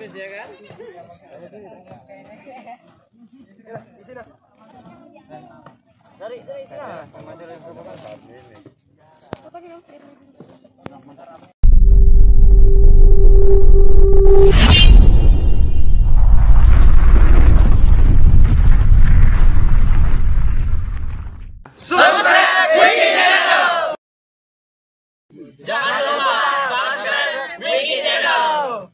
habis ya kan? Dari sana. Sama aja yang sama kan. Subscribe Wiki Channel. Jangan lupa subscribe Wiki Channel.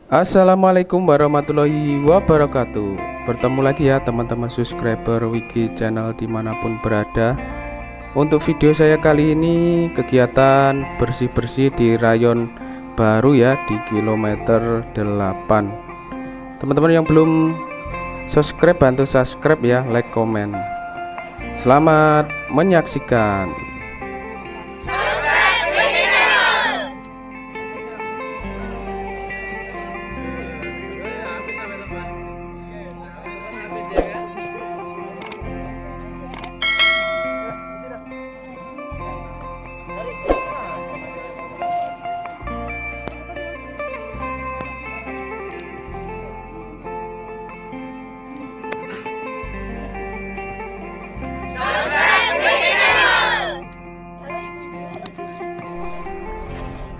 Assalamualaikum warahmatullahi wabarakatuh. Bertemu lagi ya teman-teman subscriber Wiki Channel dimanapun berada. Untuk video saya kali ini kegiatan bersih-bersih di rayon baru ya, di kilometer 8. Teman-teman yang belum subscribe bantu subscribe ya, like, komen. Selamat menyaksikan.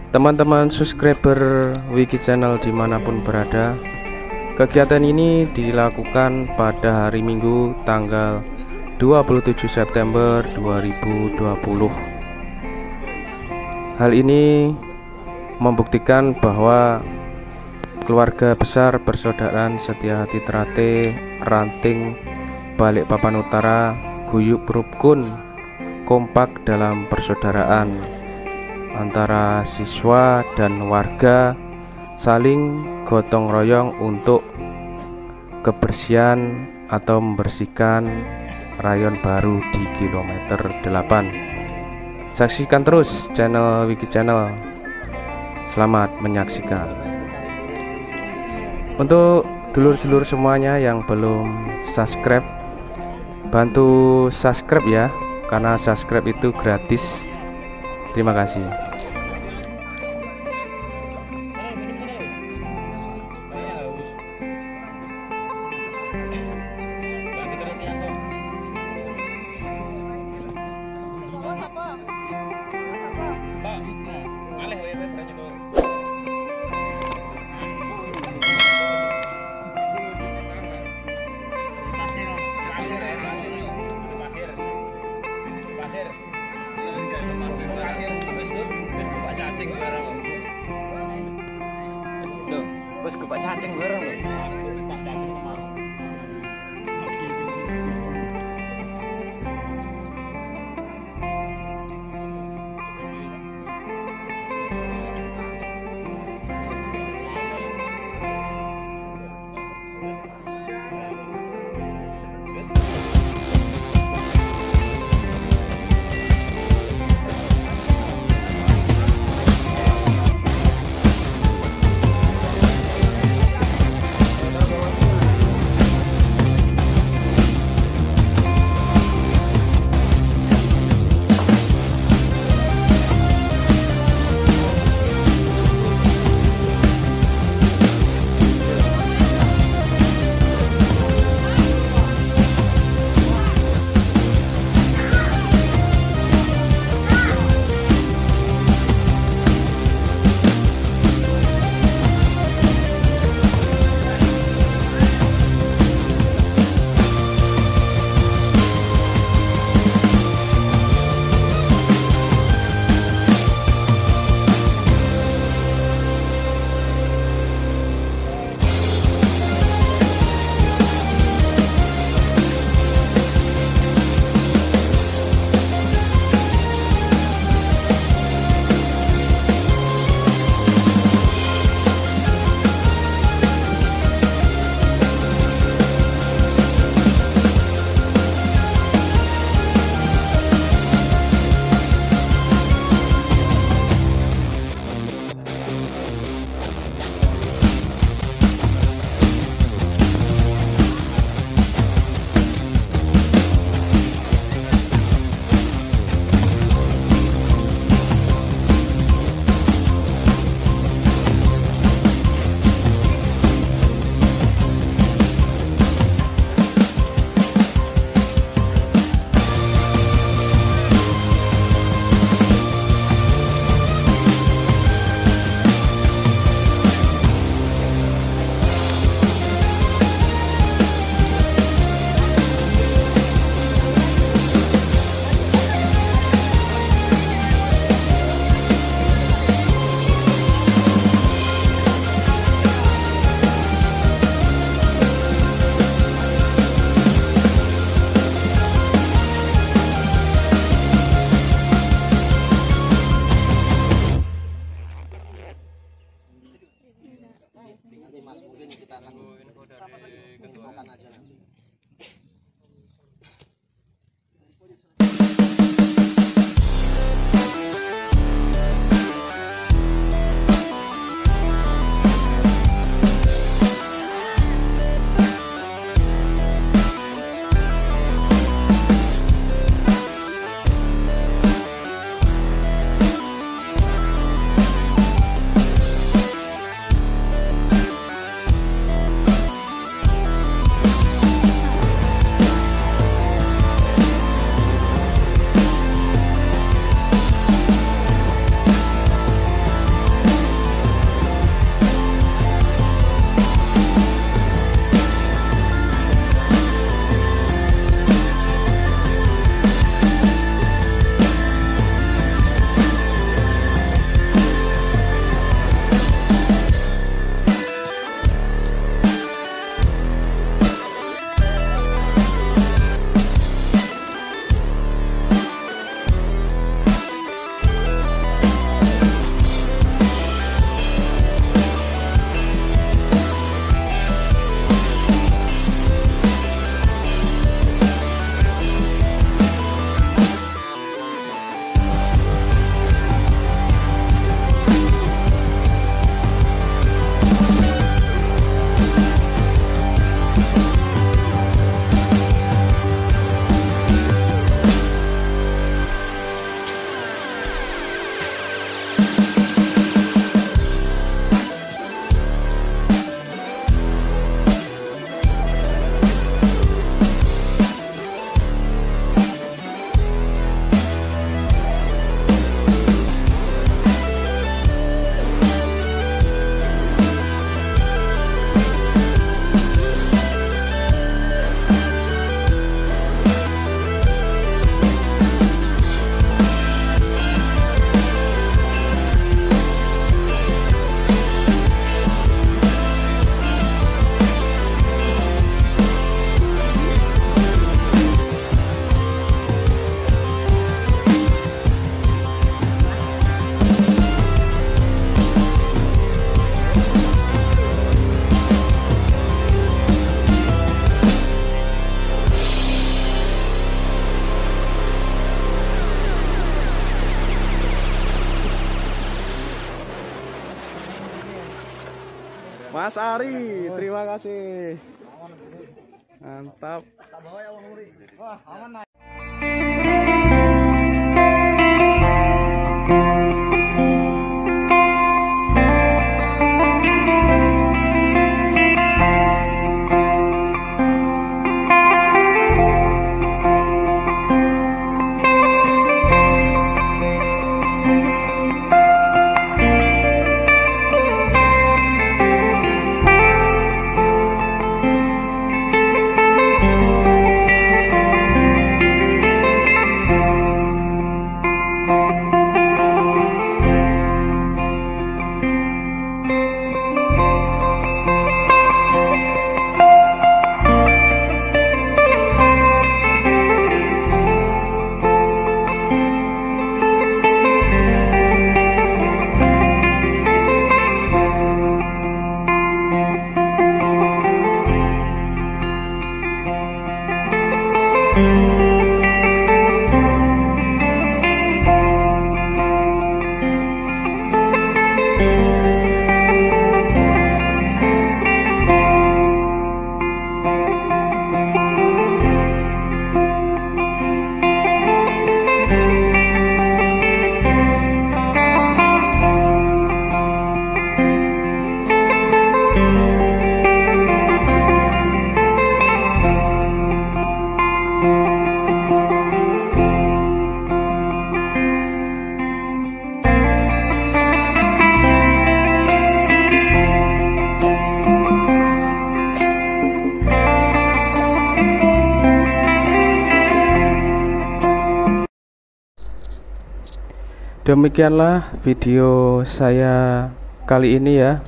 Teman-teman subscriber Wiki Channel dimanapun berada, kegiatan ini dilakukan pada hari Minggu tanggal 27 September 2020. Hal ini membuktikan bahwa keluarga besar persaudaraan Setia Hati Trate Ranting Balikpapan Utara guyub rukun kompak dalam persaudaraan antara siswa dan warga, saling gotong royong untuk kebersihan atau membersihkan rayon baru di kilometer 8. Saksikan terus channel Wiki Channel. Selamat menyaksikan. Untuk dulur-dulur semuanya yang belum subscribe, bantu subscribe ya, karena subscribe itu gratis. Terima kasih. Bos kupak cacing bareng loh. Mas Ari, terima kasih. Mantap. Wah, aman. Demikianlah video saya kali ini ya,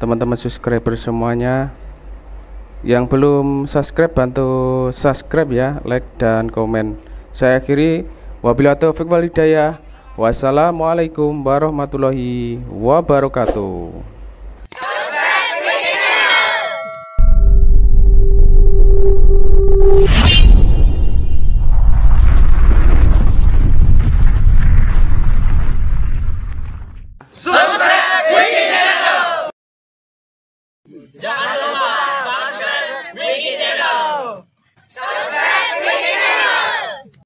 teman-teman subscriber semuanya. Yang belum subscribe bantu subscribe ya, like dan komen. Saya akhiri, wabillahi taufiq wal hidayah. Wassalamualaikum warahmatullahi wabarakatuh. Jangan